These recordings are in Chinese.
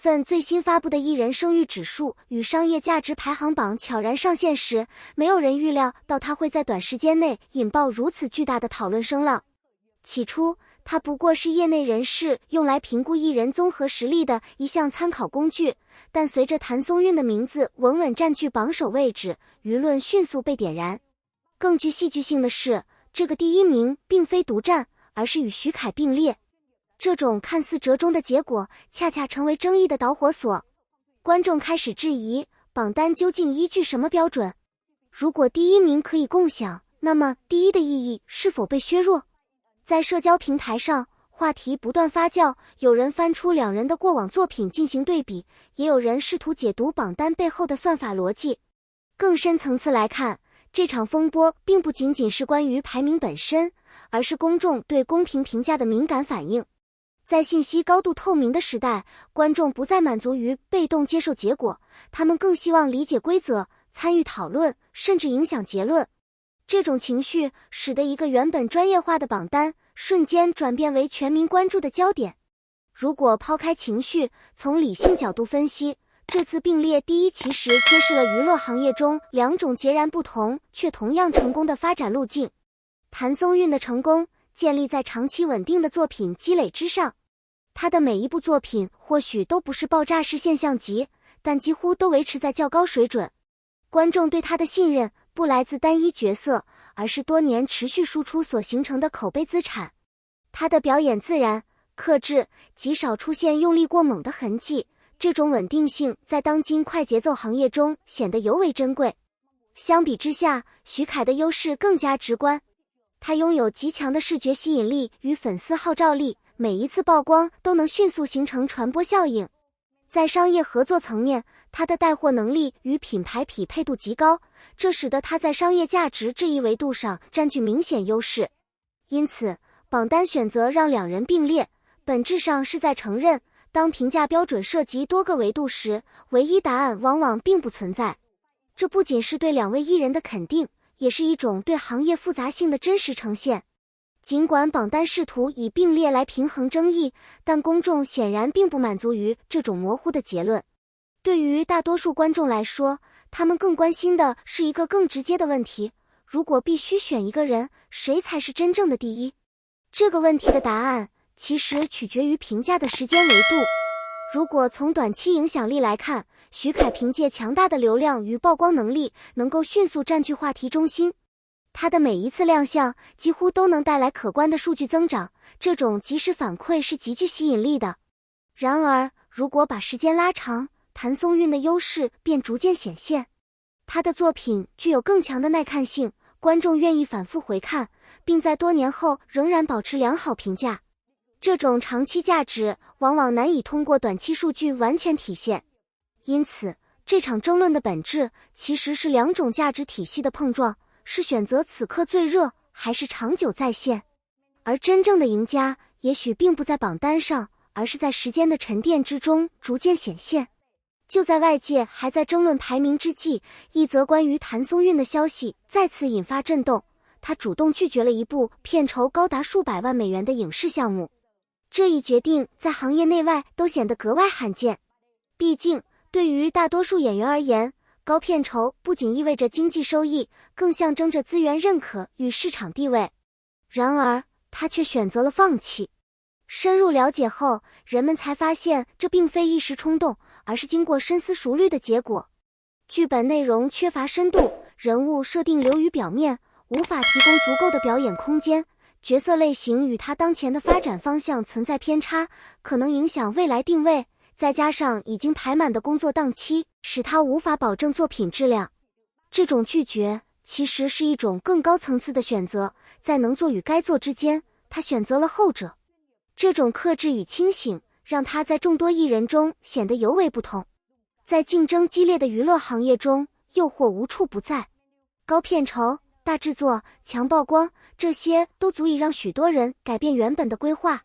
份最新发布的艺人声誉指数与商业价值排行榜悄然上线时，没有人预料到它会在短时间内引爆如此巨大的讨论声浪。起初，它不过是业内人士用来评估艺人综合实力的一项参考工具，但随着谭松韵的名字稳稳占据榜首位置，舆论迅速被点燃。更具戏剧性的是，这个第一名并非独占，而是与徐凯并列。这种看似折中的结果，恰恰成为争议的导火索。观众开始质疑，榜单究竟依据什么标准？如果第一名可以共享，那么第一的意义是否被削弱？在社交平台上，话题不断发酵，有人翻出两人的过往作品进行对比，也有人试图解读榜单背后的算法逻辑。更深层次来看，这场风波并不仅仅是关于排名本身，而是公众对公平评价的敏感反应。在信息高度透明的时代，观众不再满足于被动接受结果，他们更希望理解规则，参与讨论，甚至影响结论。这种情绪使得一个原本专业化的榜单瞬间转变为全民关注的焦点。如果抛开情绪，从理性角度分析，这次并列第一其实揭示了娱乐行业中两种截然不同却同样成功的发展路径。谭松韵的成功建立在长期稳定的作品积累之上，她的每一部作品或许都不是爆炸式现象级，但几乎都维持在较高水准。观众对她的信任不来自单一角色，而是多年持续输出所形成的口碑资产。她的表演自然、克制，极少出现用力过猛的痕迹，这种稳定性在当今快节奏行业中显得尤为珍贵。相比之下，徐凯的优势更加直观。他拥有极强的视觉吸引力与粉丝号召力，每一次曝光都能迅速形成传播效应。在商业合作层面，他的带货能力与品牌匹配度极高，这使得他在商业价值这一维度上占据明显优势。因此，榜单选择让两人并列，本质上是在承认，当评价标准涉及多个维度时，唯一答案往往并不存在。这不仅是对两位艺人的肯定，也是一种对行业复杂性的真实呈现。尽管榜单试图以并列来平衡争议，但公众显然并不满足于这种模糊的结论。对于大多数观众来说，他们更关心的是一个更直接的问题：如果必须选一个人，谁才是真正的第一？这个问题的答案其实取决于评价的时间维度。如果从短期影响力来看，徐凯凭借强大的流量与曝光能力，能够迅速占据话题中心。他的每一次亮相几乎都能带来可观的数据增长，这种即时反馈是极具吸引力的。然而，如果把时间拉长，谭松韵的优势便逐渐显现。他的作品具有更强的耐看性，观众愿意反复回看，并在多年后仍然保持良好评价。这种长期价值往往难以通过短期数据完全体现。因此，这场争论的本质其实是两种价值体系的碰撞，是选择此刻最热，还是长久在线。而真正的赢家也许并不在榜单上，而是在时间的沉淀之中逐渐显现。就在外界还在争论排名之际，一则关于谭松韵的消息再次引发震动，他主动拒绝了一部片酬高达数百万美元的影视项目。这一决定在行业内外都显得格外罕见。毕竟，对于大多数演员而言，高片酬不仅意味着经济收益，更象征着资源认可与市场地位。然而，他却选择了放弃。深入了解后，人们才发现这并非一时冲动，而是经过深思熟虑的结果。剧本内容缺乏深度，人物设定流于表面，无法提供足够的表演空间，角色类型与他当前的发展方向存在偏差，可能影响未来定位，再加上已经排满的工作档期，使他无法保证作品质量。这种拒绝其实是一种更高层次的选择，在能做与该做之间，他选择了后者。这种克制与清醒，让他在众多艺人中显得尤为不同。在竞争激烈的娱乐行业中，诱惑无处不在，高片酬、大制作、强曝光，这些都足以让许多人改变原本的规划。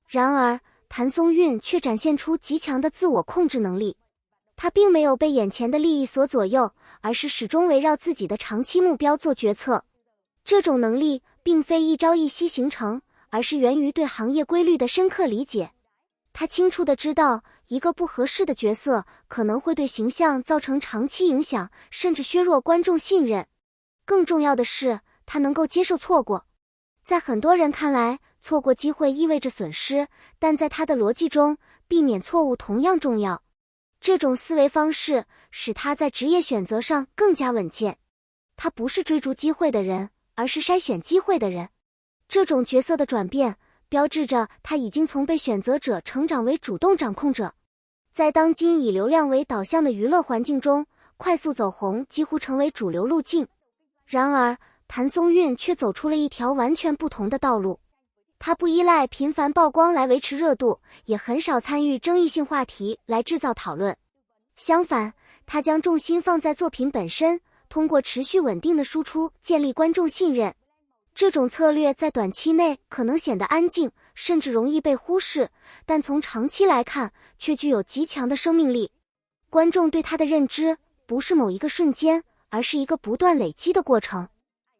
然而，谭松韵却展现出极强的自我控制能力。他并没有被眼前的利益所左右，而是始终围绕自己的长期目标做决策。这种能力并非一朝一夕形成，而是源于对行业规律的深刻理解。他清楚地知道，一个不合适的角色可能会对形象造成长期影响，甚至削弱观众信任。更重要的是，他能够接受错过。在很多人看来，错过机会意味着损失，但在他的逻辑中，避免错误同样重要。这种思维方式使他在职业选择上更加稳健。他不是追逐机会的人，而是筛选机会的人。这种角色的转变标志着他已经从被选择者成长为主动掌控者。在当今以流量为导向的娱乐环境中，快速走红几乎成为主流路径。然而，谭松韵却走出了一条完全不同的道路。他不依赖频繁曝光来维持热度，也很少参与争议性话题来制造讨论。相反，他将重心放在作品本身，通过持续稳定的输出建立观众信任。这种策略在短期内可能显得安静，甚至容易被忽视，但从长期来看，却具有极强的生命力。观众对他的认知不是某一个瞬间，而是一个不断累积的过程。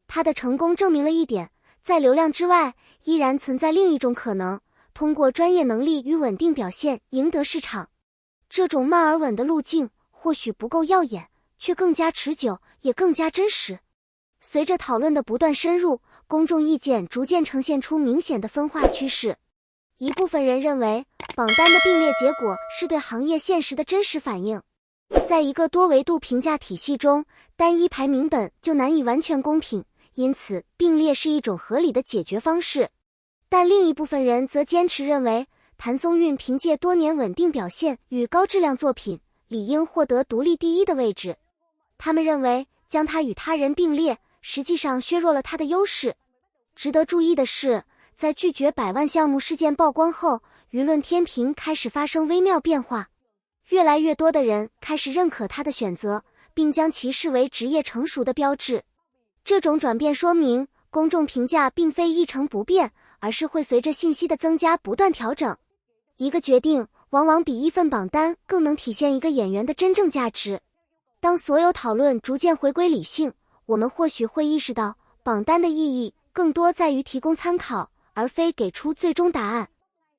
他的成功证明了一点，在流量之外，依然存在另一种可能，通过专业能力与稳定表现赢得市场。这种慢而稳的路径或许不够耀眼，却更加持久，也更加真实。随着讨论的不断深入，公众意见逐渐呈现出明显的分化趋势。一部分人认为，榜单的并列结果是对行业现实的真实反映。在一个多维度评价体系中，单一排名本就难以完全公平，因此并列是一种合理的解决方式。但另一部分人则坚持认为，谭松韵凭借多年稳定表现与高质量作品，理应获得独立第一的位置。他们认为，将他与他人并列，实际上削弱了他的优势。值得注意的是，在拒绝100万项目事件曝光后，舆论天平开始发生微妙变化。越来越多的人开始认可他的选择，并将其视为职业成熟的标志。这种转变说明，公众评价并非一成不变，而是会随着信息的增加不断调整。一个决定往往比一份榜单更能体现一个演员的真正价值。当所有讨论逐渐回归理性，我们或许会意识到，榜单的意义更多在于提供参考，而非给出最终答案。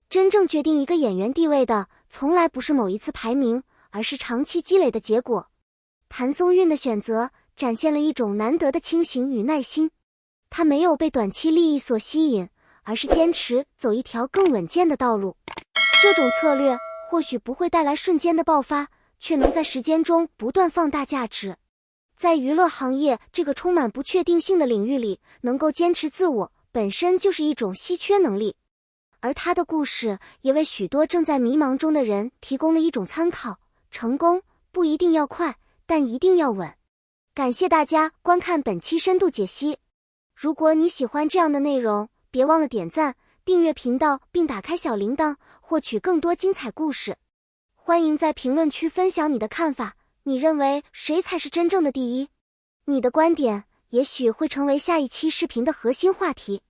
真正决定一个演员地位的，从来不是某一次排名，而是长期积累的结果。谭松韵的选择展现了一种难得的清醒与耐心。他没有被短期利益所吸引，而是坚持走一条更稳健的道路。这种策略或许不会带来瞬间的爆发，却能在时间中不断放大价值。在娱乐行业这个充满不确定性的领域里，能够坚持自我本身就是一种稀缺能力。而他的故事也为许多正在迷茫中的人提供了一种参考，成功不一定要快，但一定要稳。感谢大家观看本期深度解析。如果你喜欢这样的内容，别忘了点赞、订阅频道并打开小铃铛，获取更多精彩故事。欢迎在评论区分享你的看法，你认为谁才是真正的第一？你的观点也许会成为下一期视频的核心话题。